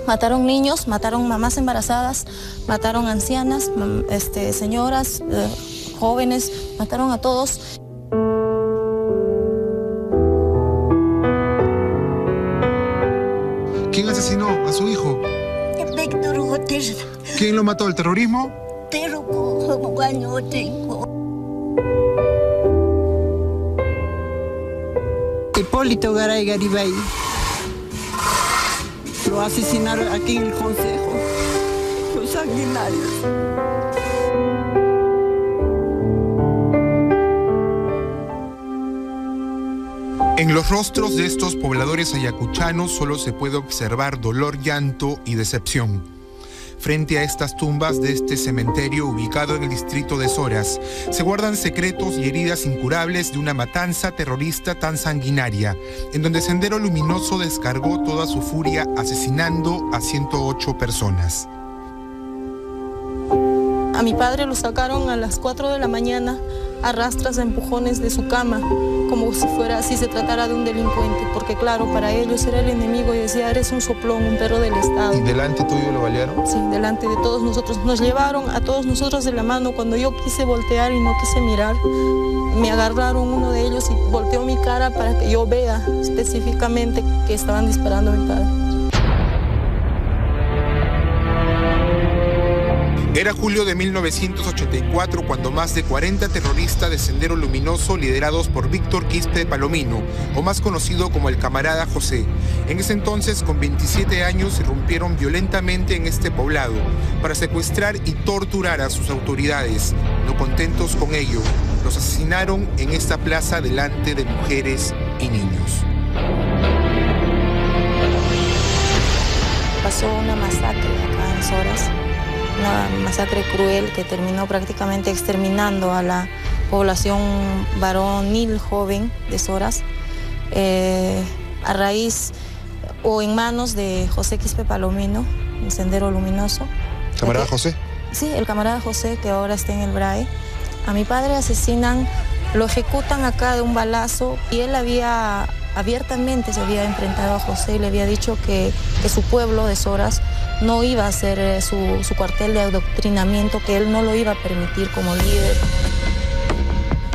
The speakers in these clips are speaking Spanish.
Mataron niños, mataron mamás embarazadas, mataron ancianas, señoras, jóvenes, mataron a todos. ¿Quién asesinó a su hijo? ¿Quién lo mató? ¿El terrorismo? Hipólito Garay Garibay. Lo asesinaron aquí en el Consejo. Los sanguinarios. En los rostros de estos pobladores ayacuchanos solo se puede observar dolor, llanto y decepción. Frente a estas tumbas de este cementerio ubicado en el distrito de Soras, se guardan secretos y heridas incurables de una matanza terrorista tan sanguinaria, en donde Sendero Luminoso descargó toda su furia asesinando a 108 personas. A mi padre lo sacaron a las 4 de la mañana, a rastras, a empujones de su cama, como si se tratara de un delincuente, porque claro, para ellos era el enemigo y decía, eres un soplón, un perro del Estado. ¿Y delante tuyo lo balearon? Sí, delante de todos nosotros. Nos llevaron a todos nosotros de la mano. Cuando yo quise voltear y no quise mirar, me agarraron uno de ellos y volteó mi cara para que yo vea específicamente que estaban disparando a mi padre. Era julio de 1984 cuando más de 40 terroristas de Sendero Luminoso, liderados por Víctor Quispe Palomino, o más conocido como el Camarada José, en ese entonces con 27 años irrumpieron violentamente en este poblado para secuestrar y torturar a sus autoridades. No contentos con ello, los asesinaron en esta plaza delante de mujeres y niños. Pasó una masacre acá en Soras. Una masacre cruel que terminó prácticamente exterminando a la población varonil joven de Soras, a raíz o en manos de José Quispe Palomino, el Sendero Luminoso. ¿Camarada José? Sí, el camarada José, que ahora está en el BRAE. A mi padre asesinan, lo ejecutan acá de un balazo y él abiertamente se había enfrentado a José y le había dicho que su pueblo de Soras no iba a ser su cuartel de adoctrinamiento, que él no lo iba a permitir como líder.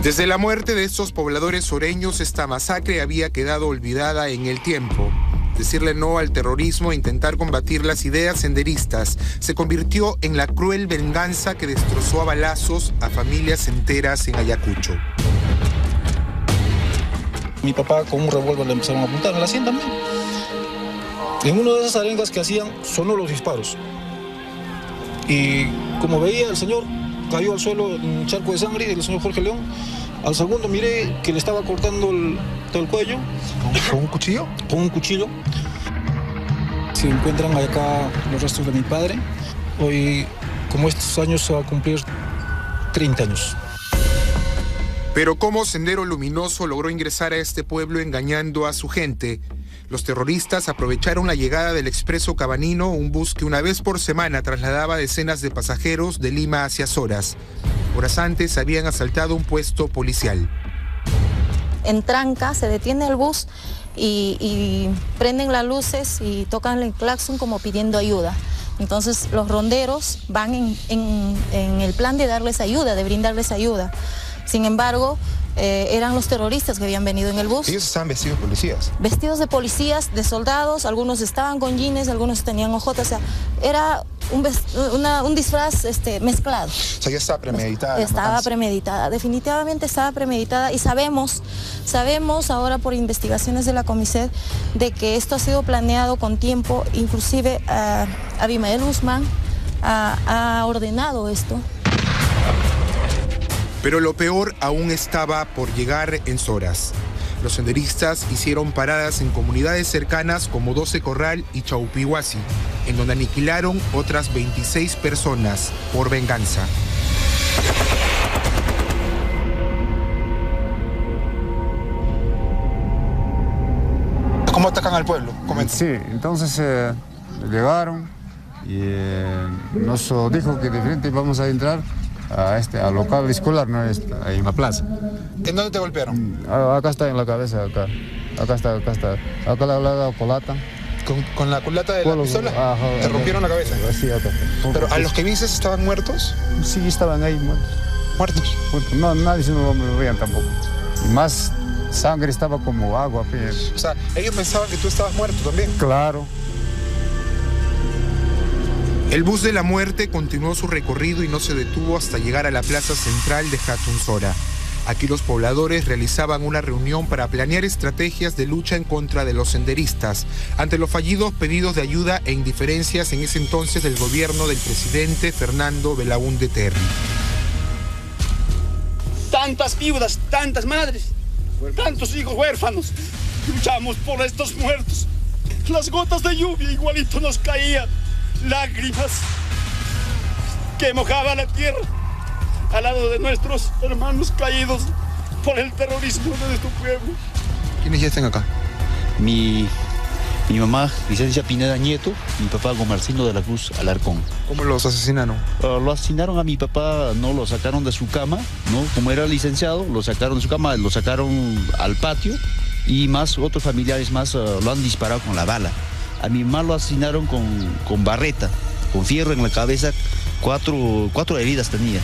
Desde la muerte de estos pobladores soreños, esta masacre había quedado olvidada en el tiempo. Decirle no al terrorismo e intentar combatir las ideas senderistas se convirtió en la cruel venganza que destrozó a balazos a familias enteras en Ayacucho. Mi papá con un revólver le empezaron a apuntar en la sien también. En una de esas arengas que hacían, sonó los disparos. Y como veía, el señor cayó al suelo en un charco de sangre, el señor Jorge León. Al segundo miré que le estaba cortando todo el cuello. ¿Con un cuchillo? Con un cuchillo. Se encuentran acá los restos de mi padre. Hoy, como estos años, se va a cumplir 30 años. Pero ¿cómo Sendero Luminoso logró ingresar a este pueblo engañando a su gente? Los terroristas aprovecharon la llegada del Expreso Cabanino, un bus que una vez por semana trasladaba decenas de pasajeros de Lima hacia Soras. Horas antes habían asaltado un puesto policial. En tranca se detiene el bus y prenden las luces y tocan el claxon como pidiendo ayuda. Entonces los ronderos van en el plan de darles ayuda, de brindarles ayuda. Sin embargo, eran los terroristas que habían venido en el bus. ¿Ellos estaban vestidos de policías? Vestidos de policías, de soldados, algunos estaban con jeans, algunos tenían ojotas, o sea, era un disfraz mezclado. O sea, ya estaba premeditada. Estaba premeditada, definitivamente estaba premeditada y sabemos ahora por investigaciones de la Comised de que esto ha sido planeado con tiempo, inclusive Abimael Guzmán ha ordenado esto. Pero lo peor aún estaba por llegar en Soras. Los senderistas hicieron paradas en comunidades cercanas como Doce Corral y Chaupihuasi, en donde aniquilaron otras 26 personas por venganza. ¿Cómo atacan al pueblo? Comenta. Sí, entonces llegaron y Nos dijo que de frente vamos a entrar al local escolar, ¿no? Ahí en la plaza. ¿En dónde te golpearon? Acá está en la cabeza, acá. Acá está. Acá la colata. ¿Con la culata de la pistola? Ajá, ¿Te rompieron la cabeza? Sí, acá. ¿Pero a los que viste estaban muertos? Sí, estaban ahí muertos. ¿Muertos? No, nadie se lo veían tampoco. Y más sangre estaba como agua. O sea, ellos pensaban que tú estabas muerto también. Claro. El bus de la muerte continuó su recorrido y no se detuvo hasta llegar a la plaza central de Hatun Sora. Aquí los pobladores realizaban una reunión para planear estrategias de lucha en contra de los senderistas ante los fallidos pedidos de ayuda e indiferencias en ese entonces del gobierno del presidente Fernando Belaúnde Terry. Tantas viudas, tantas madres, tantos hijos huérfanos. Luchamos por estos muertos. Las gotas de lluvia igualito nos caían. Lágrimas que mojaban la tierra al lado de nuestros hermanos caídos por el terrorismo de nuestro pueblo. ¿Quiénes ya están acá? Mi mamá, licencia Pineda Nieto, mi papá Gomarcino de la Cruz Alarcón. ¿Cómo los asesinaron? Lo asesinaron a mi papá, no lo sacaron de su cama, ¿no? Como era licenciado, lo sacaron de su cama, lo sacaron al patio y más otros familiares más lo han disparado con la bala. A mi mamá lo asesinaron con barreta, con fierro en la cabeza, cuatro heridas tenía.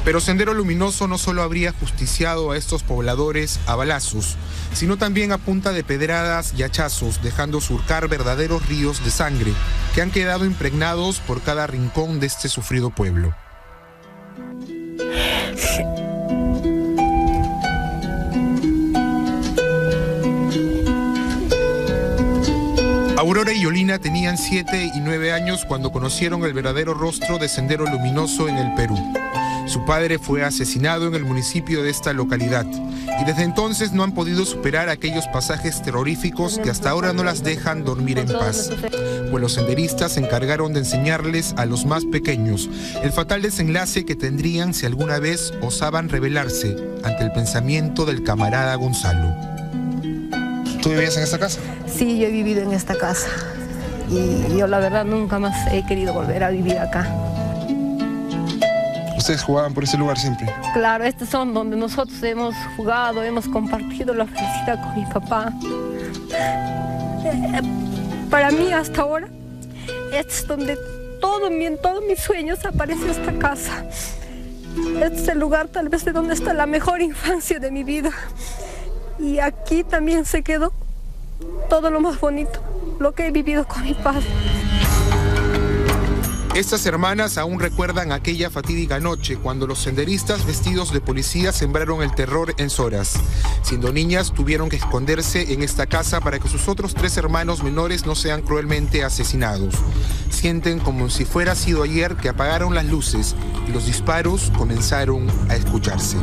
Pero Sendero Luminoso no solo habría justiciado a estos pobladores a balazos, sino también a punta de pedradas y hachazos, dejando surcar verdaderos ríos de sangre que han quedado impregnados por cada rincón de este sufrido pueblo. Aurora y Yolina tenían 7 y 9 años cuando conocieron el verdadero rostro de Sendero Luminoso en el Perú. Su padre fue asesinado en el municipio de esta localidad y desde entonces no han podido superar aquellos pasajes terroríficos que hasta ahora no las dejan dormir en paz. Pues los senderistas se encargaron de enseñarles a los más pequeños el fatal desenlace que tendrían si alguna vez osaban rebelarse ante el pensamiento del camarada Gonzalo. ¿Tú vivías en esta casa? Sí, yo he vivido en esta casa y yo la verdad nunca más he querido volver a vivir acá. ¿Ustedes jugaban por ese lugar siempre? Claro, estos son donde nosotros hemos jugado, hemos compartido la felicidad con mi papá. Para mí hasta ahora, este es donde en todos mis sueños apareció esta casa. Este es el lugar tal vez de donde está la mejor infancia de mi vida. Y aquí también se quedó todo lo más bonito, lo que he vivido con mi padre. Estas hermanas aún recuerdan aquella fatídica noche cuando los senderistas vestidos de policía sembraron el terror en Soras. Siendo niñas, tuvieron que esconderse en esta casa para que sus otros 3 hermanos menores no sean cruelmente asesinados. Sienten como si fuera sido ayer que apagaron las luces y los disparos comenzaron a escucharse.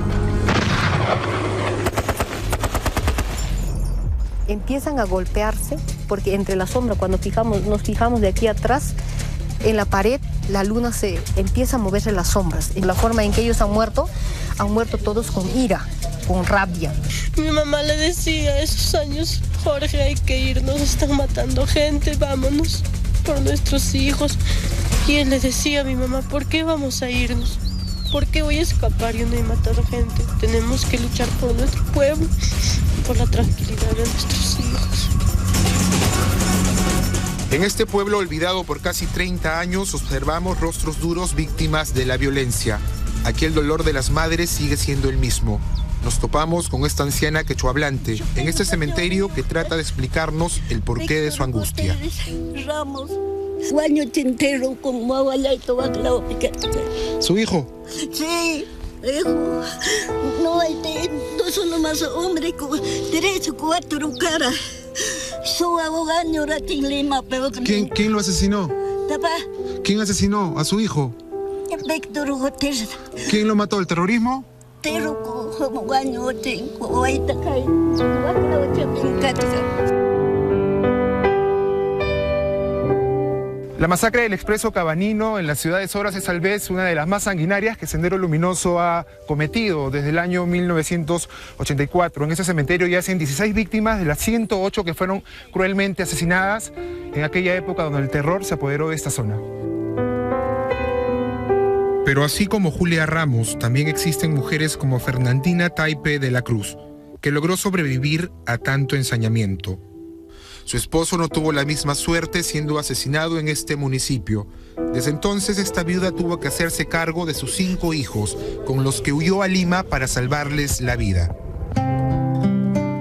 Empiezan a golpearse porque entre la sombra, cuando nos fijamos de aquí atrás, en la pared, la luna se empieza a moverse las sombras. En la forma en que ellos han muerto todos con ira, con rabia. Mi mamá le decía a esos años, Jorge, hay que irnos, están matando gente, vámonos por nuestros hijos. Y él le decía a mi mamá, ¿por qué vamos a irnos? ¿Por qué voy a escapar? Yo no he matado gente. Tenemos que luchar por nuestro pueblo, por la tranquilidad de nuestros hijos. En este pueblo olvidado por casi 30 años observamos rostros duros víctimas de la violencia. Aquí el dolor de las madres sigue siendo el mismo. Nos topamos con esta anciana quechohablante en este cementerio que trata de explicarnos el porqué de su angustia. ¿Su hijo? Sí, hijo. No hay no solo más hombre con derecho 4 caras. ¿Quién lo asesinó? ¿Quién asesinó a su hijo? ¿Quién lo mató? ¿El terrorismo? La masacre del Expreso Cabanino en la ciudad de Soras es tal vez una de las más sanguinarias que Sendero Luminoso ha cometido desde el año 1984. En ese cementerio yacen 16 víctimas de las 108 que fueron cruelmente asesinadas en aquella época donde el terror se apoderó de esta zona. Pero así como Julia Ramos, también existen mujeres como Fernandina Taipe de la Cruz, que logró sobrevivir a tanto ensañamiento. Su esposo no tuvo la misma suerte, siendo asesinado en este municipio. Desde entonces, esta viuda tuvo que hacerse cargo de sus 5 hijos, con los que huyó a Lima para salvarles la vida.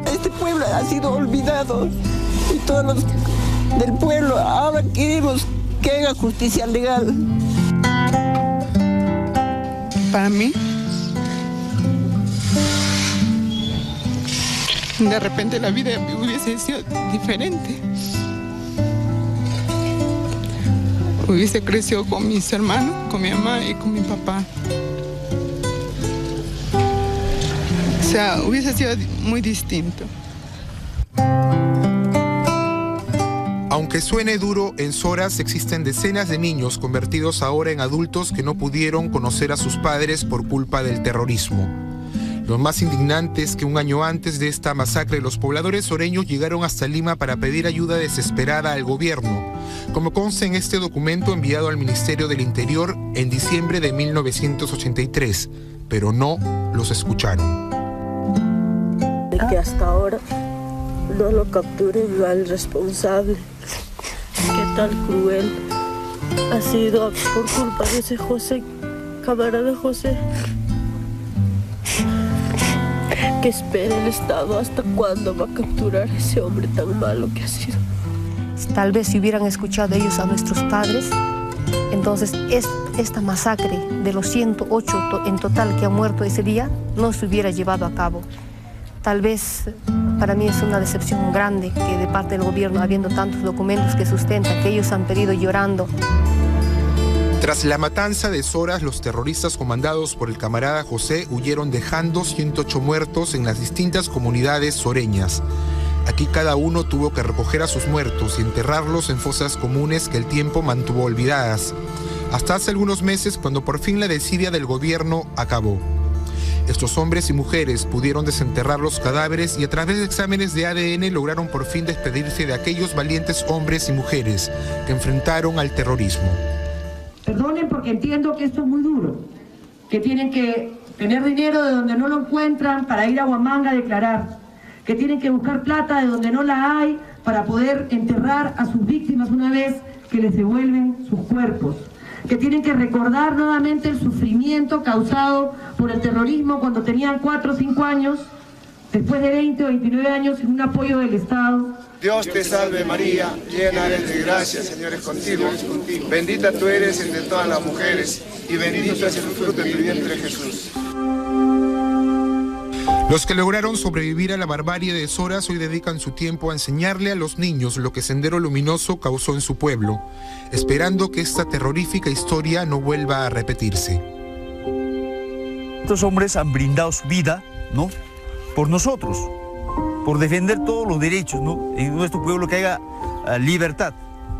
Este pueblo ha sido olvidado y todos los del pueblo ahora queremos que haga justicia legal. Para mí, de repente la vida hubiese sido diferente. Hubiese crecido con mis hermanos, con mi mamá y con mi papá. O sea, hubiese sido muy distinto. Aunque suene duro, en Zoras existen decenas de niños convertidos ahora en adultos que no pudieron conocer a sus padres por culpa del terrorismo. Lo más indignante es que un año antes de esta masacre, los pobladores soreños llegaron hasta Lima para pedir ayuda desesperada al gobierno, como consta en este documento enviado al Ministerio del Interior en diciembre de 1983, pero no los escucharon. De que hasta ahora no lo capturen al responsable. Qué tal cruel ha sido por culpa de ese José, camarada José. Que espera el Estado hasta cuándo va a capturar a ese hombre tan malo que ha sido. Tal vez si hubieran escuchado ellos a nuestros padres, entonces esta masacre de los 108 en total que han muerto ese día no se hubiera llevado a cabo. Tal vez para mí es una decepción grande que de parte del gobierno, habiendo tantos documentos que sustentan, que ellos han pedido llorando. Tras la matanza de Zoras, los terroristas comandados por el camarada José huyeron dejando 108 muertos en las distintas comunidades soreñas. Aquí cada uno tuvo que recoger a sus muertos y enterrarlos en fosas comunes que el tiempo mantuvo olvidadas. Hasta hace algunos meses, cuando por fin la desidia del gobierno acabó. Estos hombres y mujeres pudieron desenterrar los cadáveres y a través de exámenes de ADN lograron por fin despedirse de aquellos valientes hombres y mujeres que enfrentaron al terrorismo. Perdonen porque entiendo que esto es muy duro, que tienen que tener dinero de donde no lo encuentran para ir a Huamanga a declarar, que tienen que buscar plata de donde no la hay para poder enterrar a sus víctimas una vez que les devuelven sus cuerpos, que tienen que recordar nuevamente el sufrimiento causado por el terrorismo cuando tenían 4 o 5 años, después de 20 o 29 años sin un apoyo del Estado. Dios te salve María, llena eres de gracia, Señor es contigo. Bendita tú eres entre todas las mujeres y bendito es el fruto de tu vientre Jesús. Los que lograron sobrevivir a la barbarie de Zoras hoy dedican su tiempo a enseñarle a los niños lo que Sendero Luminoso causó en su pueblo, esperando que esta terrorífica historia no vuelva a repetirse. Estos hombres han brindado su vida, ¿no?, por nosotros, por defender todos los derechos, ¿no?, en nuestro pueblo, que haya libertad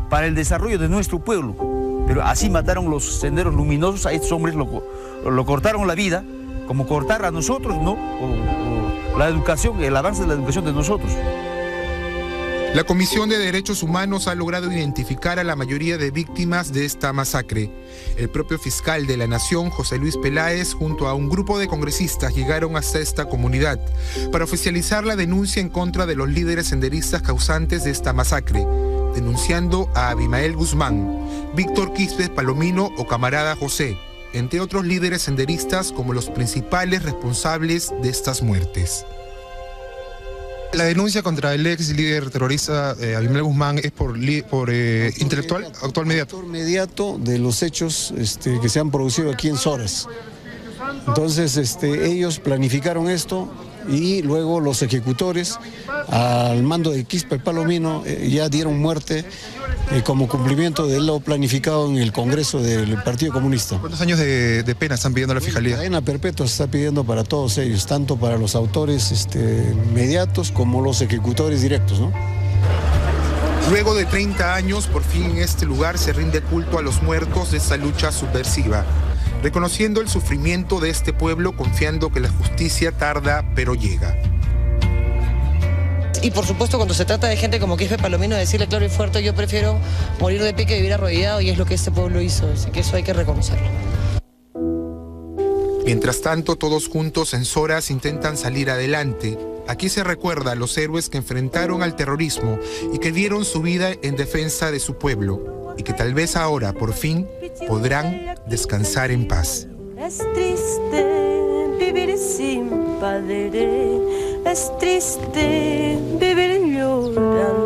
para el desarrollo de nuestro pueblo. Pero así mataron los Senderos Luminosos, a estos hombres lo cortaron la vida, como cortar a nosotros, ¿no?, o la educación, el avance de la educación de nosotros. La Comisión de Derechos Humanos ha logrado identificar a la mayoría de víctimas de esta masacre. El propio fiscal de la Nación, José Luis Peláez, junto a un grupo de congresistas, llegaron hasta esta comunidad para oficializar la denuncia en contra de los líderes senderistas causantes de esta masacre, denunciando a Abimael Guzmán, Víctor Quispe Palomino o camarada José, entre otros líderes senderistas como los principales responsables de estas muertes. La denuncia contra el ex líder terrorista Abimael Guzmán es por intelectual, actual mediato. Autor mediato de los hechos que se han producido aquí en Zoras. Entonces ellos planificaron esto y luego los ejecutores al mando de Quispe Palomino ya dieron muerte como cumplimiento de lo planificado en el Congreso del Partido Comunista. ¿Cuántos años de pena están pidiendo la Fiscalía? Cadena perpetua se está pidiendo para todos ellos, tanto para los autores mediatos como los ejecutores directos, ¿no? Luego de 30 años, por fin en este lugar se rinde culto a los muertos de esta lucha subversiva, reconociendo el sufrimiento de este pueblo, confiando que la justicia tarda pero llega. Y por supuesto, cuando se trata de gente como Quispe Palomino, decirle claro y fuerte: yo prefiero morir de pie que vivir arrodillado, y es lo que este pueblo hizo, así que eso hay que reconocerlo. Mientras tanto, todos juntos en Soras intentan salir adelante. Aquí se recuerda a los héroes que enfrentaron al terrorismo y que dieron su vida en defensa de su pueblo, y que tal vez ahora, por fin, podrán descansar en paz. Es triste vivir sin padre, es triste vivir llorando.